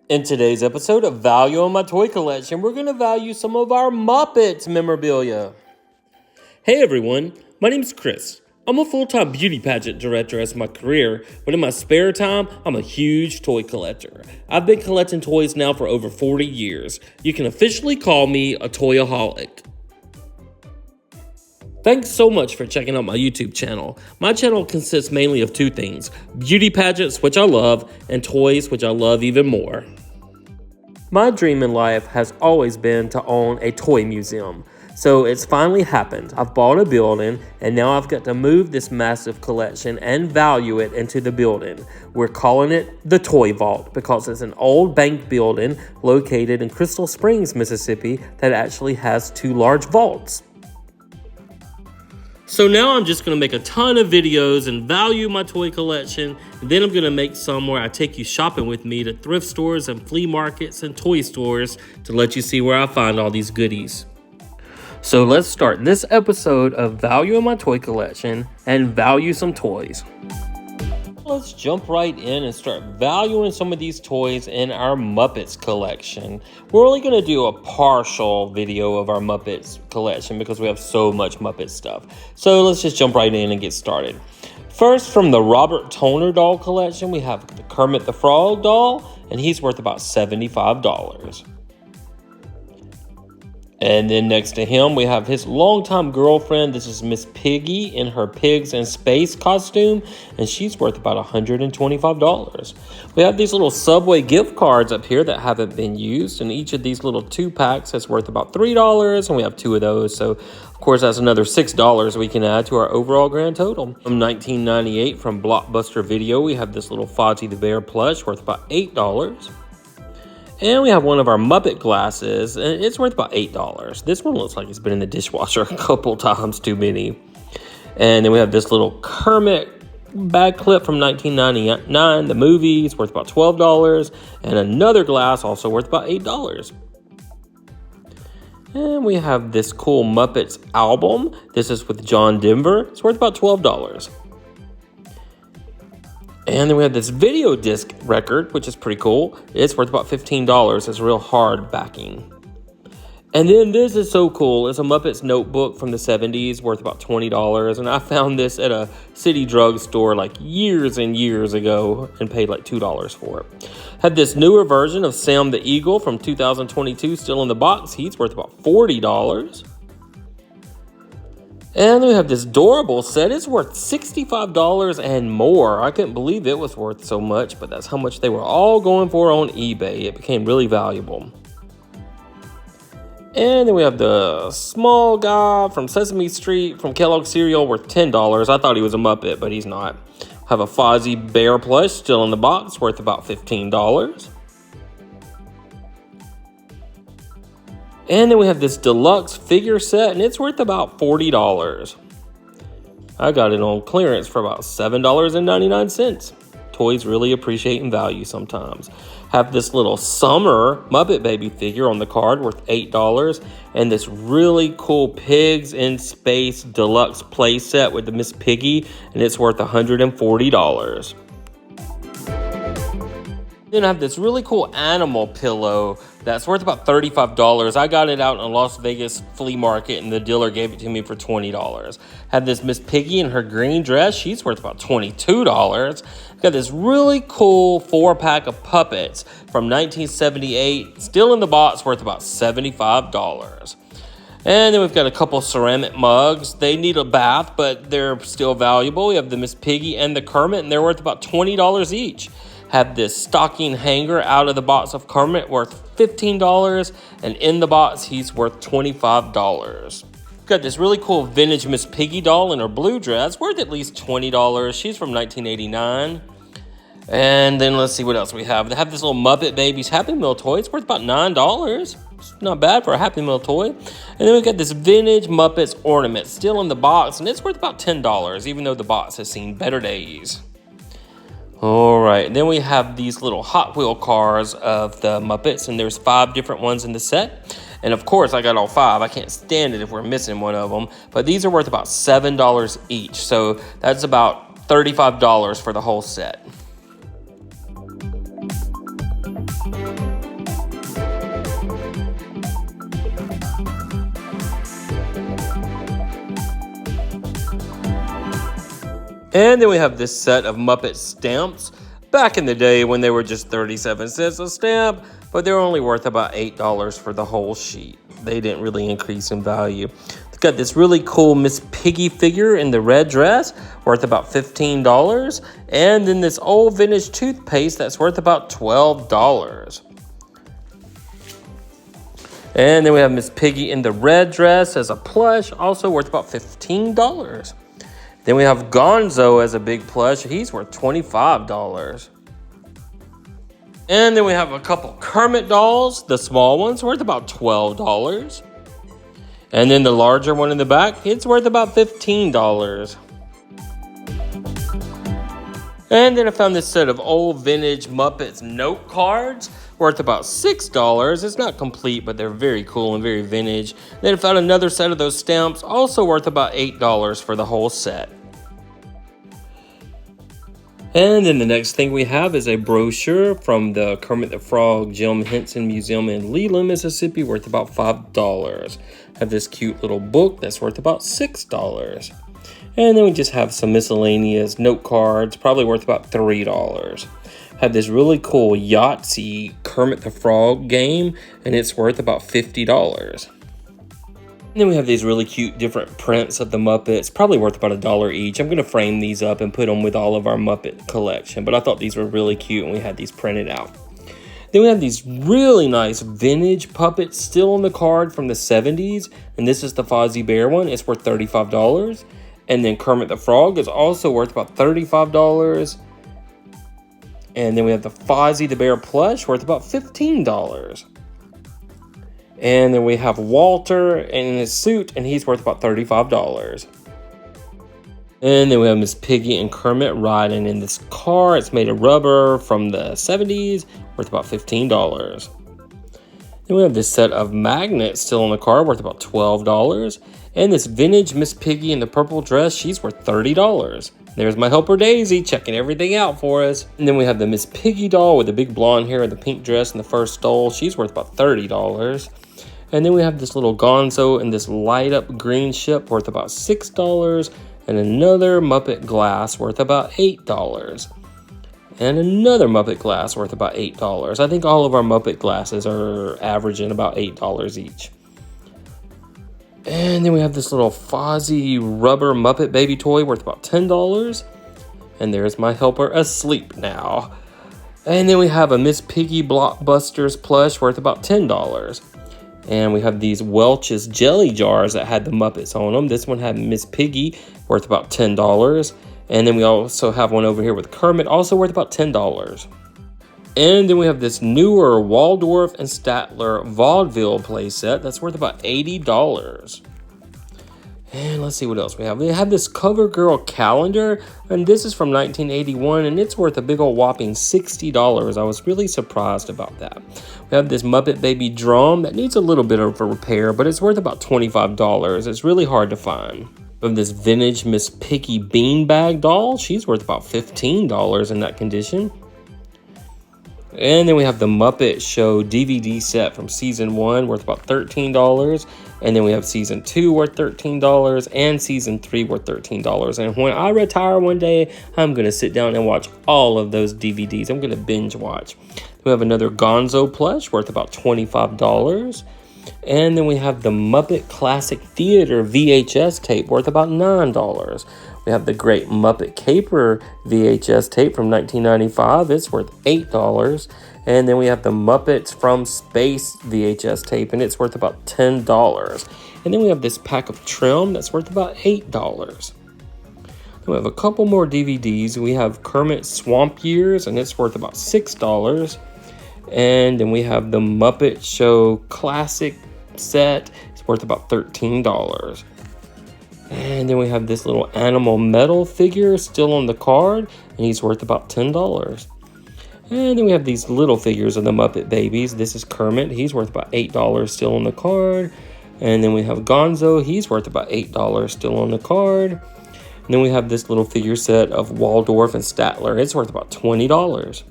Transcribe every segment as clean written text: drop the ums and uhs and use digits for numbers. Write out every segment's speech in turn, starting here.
In today's episode of Value on My Toy Collection, we're going to value some of our Muppets memorabilia. Hey everyone, my name's Chris. I'm a full-time beauty pageant director as my career, but in my spare time, I'm a huge toy collector. I've been collecting toys now for over 40 years. You can officially call me a toyaholic. Thanks so much for checking out my YouTube channel. My channel consists mainly of two things: beauty pageants, which I love, and toys, which I love even more. My dream in life has always been to own a toy museum. So it's finally happened. I've bought a building, and now I've got to move this massive collection and value it into the building. We're calling it the Toy Vault because it's an old bank building located in Crystal Springs, Mississippi that actually has two large vaults. So now I'm just going to make a ton of videos and value my toy collection. And then I'm going to make some where I take you shopping with me to thrift stores and flea markets and toy stores to let you see where I find all these goodies. So let's start this episode of Value in My Toy Collection and value some toys. Let's jump right in and start valuing some of these toys in our Muppets collection. We're only going to do a partial video of our Muppets collection because we have so much Muppet stuff. So let's just jump right in and get started. First, from the Robert Toner doll collection, we have the Kermit the Frog doll, and he's worth about $75. And then next to him, we have his longtime girlfriend. This is Miss Piggy in her Pigs in Space costume, and she's worth about $125. We have these little Subway gift cards up here that haven't been used, and each of these little 2-packs is worth about $3, and we have 2 of those. So, of course, that's another $6 we can add to our overall grand total. From 1998, from Blockbuster Video, we have this little Fozzie the Bear plush worth about $8. And we have one of our Muppet glasses, and it's worth about $8. This one looks like it's been in the dishwasher a couple times too many. And then we have this little Kermit bag clip from 1999, the movie. It's worth about $12. And another glass also worth about $8. And we have this cool Muppets album. This is with John Denver. It's worth about $12. And then we have this video disc record, which is pretty cool. It's worth about $15. It's real hard backing. And then this is so cool. It's a Muppets notebook from the 70s, worth about $20. And I found this at a city drugstore like years and years ago and paid like $2 for it. Had this newer version of Sam the Eagle from 2022 still in the box. He's worth about $40. And then we have this adorable set. It's worth $65 and more. I couldn't believe it was worth so much, but that's how much they were all going for on eBay. It became really valuable. And then we have the small guy from Sesame Street from Kellogg's cereal worth $10. I thought he was a Muppet, but he's not. Have a Fozzie Bear plush still in the box worth about $15. And then we have this deluxe figure set, and it's worth about $40. I got it on clearance for about $7.99. Toys really appreciate value sometimes. Have this little summer Muppet Baby figure on the card worth $8. And this really cool Pigs in Space deluxe play set with the Miss Piggy, and it's worth $140. Then I have this really cool animal pillow that's worth about $35. I got it out in a Las Vegas flea market, and the dealer gave it to me for $20. Have this Miss Piggy in her green dress. She's worth about $22. Got this really cool 4-pack of puppets from 1978, still in the box, worth about $75. And then we've got a couple ceramic mugs. They need a bath, but they're still valuable. We have the Miss Piggy and the Kermit, and they're worth about $20 each. Have this stocking hanger out of the box of Kermit worth $15, and in the box he's worth $25. Got this really cool vintage Miss Piggy doll in her blue dress worth at least $20. She's from 1989. And then let's see what else we have. They have this little Muppet Babies Happy Meal toy. It's worth about $9. It's not bad for a Happy Meal toy. And then we've got this vintage Muppets ornament still in the box, and it's worth about $10, even though the box has seen better days. All right, then we have these little Hot Wheel cars of the Muppets, and there's 5 different ones in the set. And of course, I got all 5. I can't stand it if we're missing one of them. But these are worth about $7 each, so that's about $35 for the whole set. And then we have this set of Muppet stamps. Back in the day when they were just 37 cents a stamp, but they're only worth about $8 for the whole sheet. They didn't really increase in value. It's got this really cool Miss Piggy figure in the red dress, worth about $15. And then this old vintage toothpaste that's worth about $12. And then we have Miss Piggy in the red dress as a plush, also worth about $15. Then we have Gonzo as a big plush. He's worth $25. And then we have a couple Kermit dolls. The small one's worth about $12. And then the larger one in the back, it's worth about $15. And then I found this set of old vintage Muppets note cards, worth about $6. It's not complete, but they're very cool and very vintage. Then I found another set of those stamps, also worth about $8 for the whole set. And then the next thing we have is a brochure from the Kermit the Frog Jim Henson Museum in Leland, Mississippi, worth about $5. I have this cute little book that's worth about $6. And then we just have some miscellaneous note cards, probably worth about $3. Have this really cool Yahtzee Kermit the Frog game, and it's worth about $50. And then we have these really cute different prints of the Muppets, probably worth about $1 each. I'm going to frame these up and put them with all of our Muppet collection, but I thought these were really cute and we had these printed out. Then we have these really nice vintage puppets still on the card from the 70s, and this is the Fozzie Bear one. It's worth $35. And then Kermit the Frog is also worth about $35. And then we have the Fozzie the Bear plush, worth about $15. And then we have Walter in his suit, and he's worth about $35. And then we have Miss Piggy and Kermit riding in this car. It's made of rubber from the 70s, worth about $15. Then we have this set of magnets still in the car, worth about $12. And this vintage Miss Piggy in the purple dress, she's worth $30. There's my helper Daisy checking everything out for us. And then we have the Miss Piggy doll with the big blonde hair and the pink dress and the fur stole. She's worth about $30. And then we have this little Gonzo in this light up green ship worth about $6. And another Muppet glass worth about $8. And another Muppet glass worth about $8. I think all of our Muppet glasses are averaging about $8 each. And then we have this little Fozzie rubber Muppet baby toy worth about $10. And there's my helper asleep now. And then we have a Miss Piggy Blockbusters plush worth about $10. And we have these Welch's jelly jars that had the Muppets on them. This one had Miss Piggy, worth about $10. And then we also have one over here with Kermit, also worth about $10. And then we have this newer Waldorf and Statler vaudeville playset that's worth about $80. And let's see what else we have. We have this CoverGirl calendar, and this is from 1981, and it's worth a big old whopping $60. I was really surprised about that. We have this Muppet Baby drum that needs a little bit of a repair, but it's worth about $25. It's really hard to find. We have this vintage Miss Piggy beanbag doll. She's worth about $15 in that condition. And then we have the Muppet Show DVD set from season 1, worth about $13. And then we have season 2 worth $13 and season 3 worth $13. And when I retire one day, I'm going to sit down and watch all of those DVDs. I'm going to binge watch. We have another Gonzo plush worth about $25. And then we have the Muppet Classic Theater VHS tape worth about $9. We have the Great Muppet Caper VHS tape from 1995. It's worth $8. And then we have the Muppets from Space VHS tape, and it's worth about $10. And then we have this pack of trim that's worth about $8. Then we have a couple more DVDs. We have Kermit Swamp Years, and it's worth about $6. And then we have the Muppet Show Classic set. It's worth about $13. And then we have this little animal metal figure still on the card, and he's worth about $10. And then we have these little figures of the Muppet Babies. This is Kermit. He's worth about $8 still on the card. And then we have Gonzo. He's worth about $8 still on the card. And then we have this little figure set of Waldorf and Statler. It's worth about $20.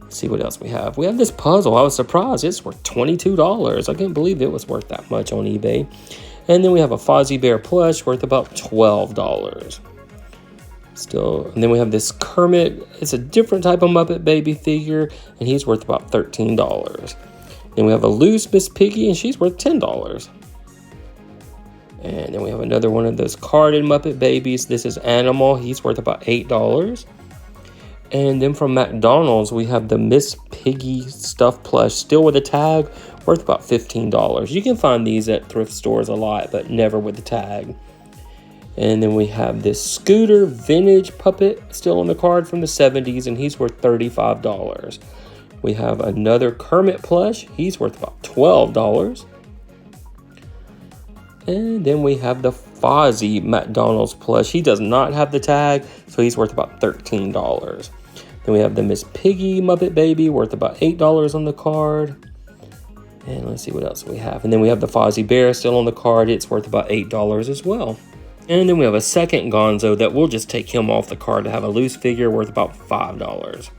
Let's see what else we have. We have this puzzle. I was surprised. It's worth $22. I can't believe it was worth that much on eBay. And then we have a Fozzie Bear plush worth about $12. Still, and then we have this Kermit. It's a different type of Muppet Baby figure, and he's worth about $13. Then we have a loose Miss Piggy, and she's worth $10. And then we have another one of those carded Muppet Babies. This is Animal. He's worth about $8. And then from McDonald's, we have the Miss Piggy stuffed plush, still with a tag, worth about $15. You can find these at thrift stores a lot, but never with the tag. And then we have this Scooter vintage puppet, still on the card from the 70s, and he's worth $35. We have another Kermit plush. He's worth about $12. And then we have the Fozzie McDonald's plush. He does not have the tag, so he's worth about $13. Then we have the Miss Piggy Muppet Baby, worth about $8 on the card. And let's see what else we have. And then we have the Fozzie Bear still on the card. It's worth about $8 as well. And then we have a second Gonzo that we'll just take him off the card to have a loose figure worth about $5.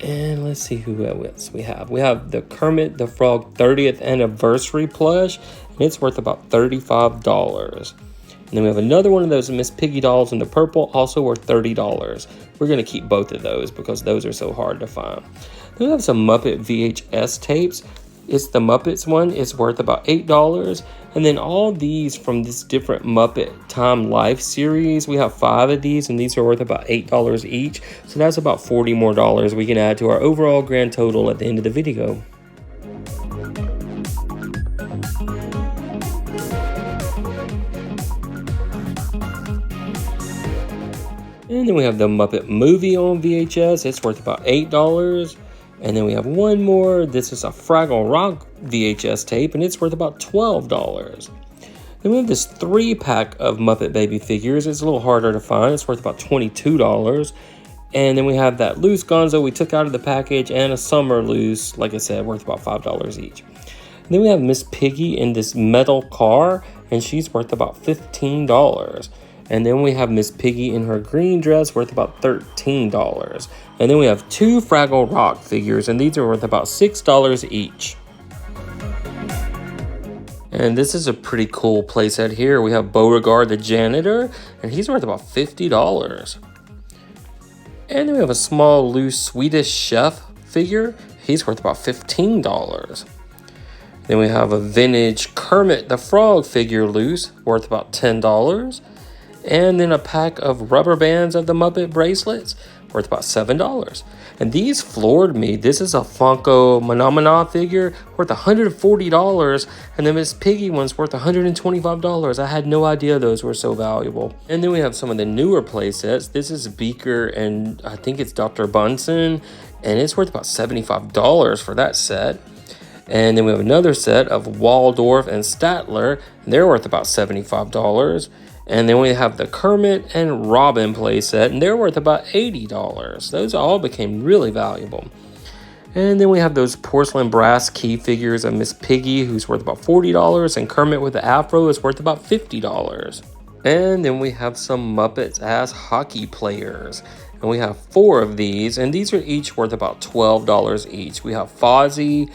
And let's see who else we have. We have the Kermit the Frog 30th anniversary plush, and it's worth about $35. And then we have another one of those Miss Piggy dolls in the purple, also worth $30. We're going to keep both of those because those are so hard to find. Then we have some Muppet VHS tapes. It's the Muppets one. It's worth about $8. And then all these from this different Muppet Time Life series, we have 5 of these, and these are worth about $8 each. So that's about $40 more we can add to our overall grand total at the end of the video. And then we have the Muppet movie on VHS. It's worth about $8. And then we have one more. This is a Fraggle Rock VHS tape, and it's worth about $12. Then we have this 3-pack of Muppet Baby figures. It's a little harder to find. It's worth about $22. And then we have that loose Gonzo we took out of the package and a summer loose, like I said, worth about $5 each. And then we have Miss Piggy in this metal car, and she's worth about $15. And then we have Miss Piggy in her green dress, worth about $13. And then we have 2 Fraggle Rock figures, and these are worth about $6 each. And this is a pretty cool playset here. We have Beauregard the janitor, and he's worth about $50. And then we have a small loose Swedish chef figure. He's worth about $15. Then we have a vintage Kermit the Frog figure loose, worth about $10. And then a pack of rubber bands of the Muppet bracelets, worth about $7. And these floored me. This is a Funko Phenomena figure worth $140, and the Miss Piggy one's worth $125. I had no idea those were so valuable. And then we have some of the newer play sets. This is Beaker, and I think it's Dr. Bunsen, and it's worth about $75 for that set. And then we have another set of Waldorf and Statler, and they're worth about $75. And then we have the Kermit and Robin playset, and they're worth about $80. Those all became really valuable. And then we have those porcelain brass key figures of Miss Piggy, who's worth about $40, and Kermit with the afro is worth about $50. And then we have some Muppets as hockey players. And we have 4 of these, and these are each worth about $12 each. We have Fozzie,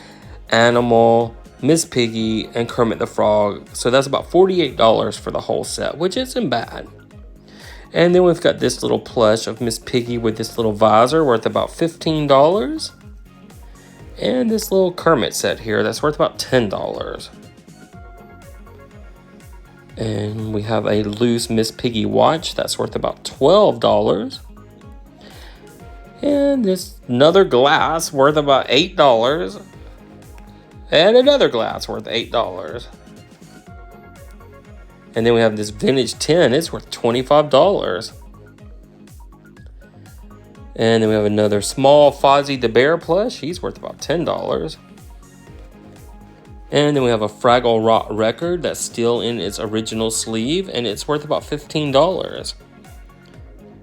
Animal, Miss Piggy, and Kermit the Frog. So that's about $48 for the whole set, which isn't bad. And then we've got this little plush of Miss Piggy with this little visor worth about $15. And this little Kermit set here that's worth about $10. And we have a loose Miss Piggy watch that's worth about $12. And this another glass worth about $8. And another glass worth $8. And then we have this vintage tin. It's worth $25. And then we have another small Fozzie the Bear plush. He's worth about $10. And then we have a Fraggle Rock record that's still in its original sleeve, and it's worth about $15.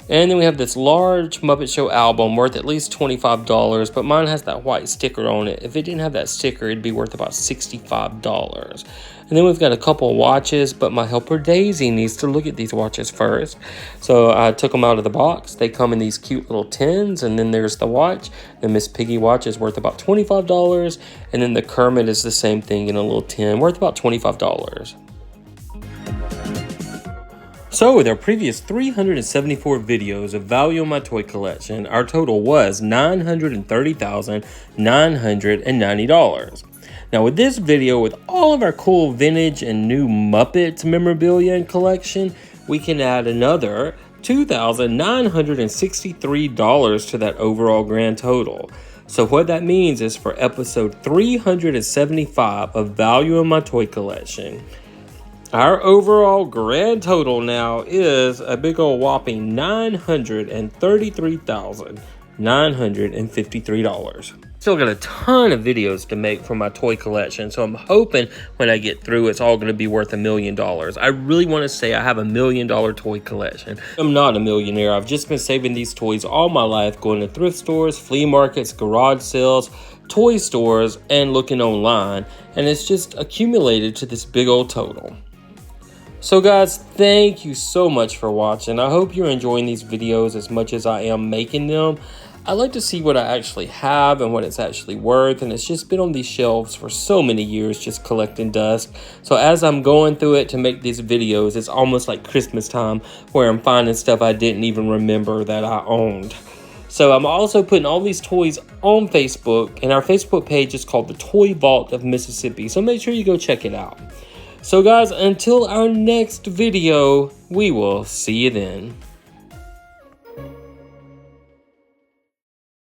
And then we have this large Muppet Show album worth at least $25, but mine has that white sticker on it. If it didn't have that sticker, it'd be worth about $65. And then we've got a couple of watches, but my helper Daisy needs to look at these watches first. So I took them out of the box. They come in these cute little tins, and then there's the watch. The Miss Piggy watch is worth about $25, and then the Kermit is the same thing in a little tin, worth about $25. So with our previous 374 videos of value on my toy collection, our total was $930,990. Now with this video, with all of our cool vintage and new Muppets memorabilia and collection, we can add another $2,963 to that overall grand total. So what that means is for episode 375 of value in my toy collection, our overall grand total now is a big old whopping $933,953. Still got a ton of videos to make for my toy collection, so I'm hoping when I get through it's all going to be worth $1 million. I really want to say I have $1 million toy collection. I'm not a millionaire. I've just been saving these toys all my life, going to thrift stores, flea markets, garage sales, toy stores, and looking online, and it's just accumulated to this big old total. So guys, thank you so much for watching. I hope you're enjoying these videos as much as I am making them. I like to see what I actually have and what it's actually worth, and it's just been on these shelves for so many years just collecting dust. So as I'm going through it to make these videos, it's almost like Christmas time where I'm finding stuff I didn't even remember that I owned. So I'm also putting all these toys on Facebook, and our Facebook page is called the Toy Vault of Mississippi, so make sure you go check it out. So guys, until our next video, we will see you then.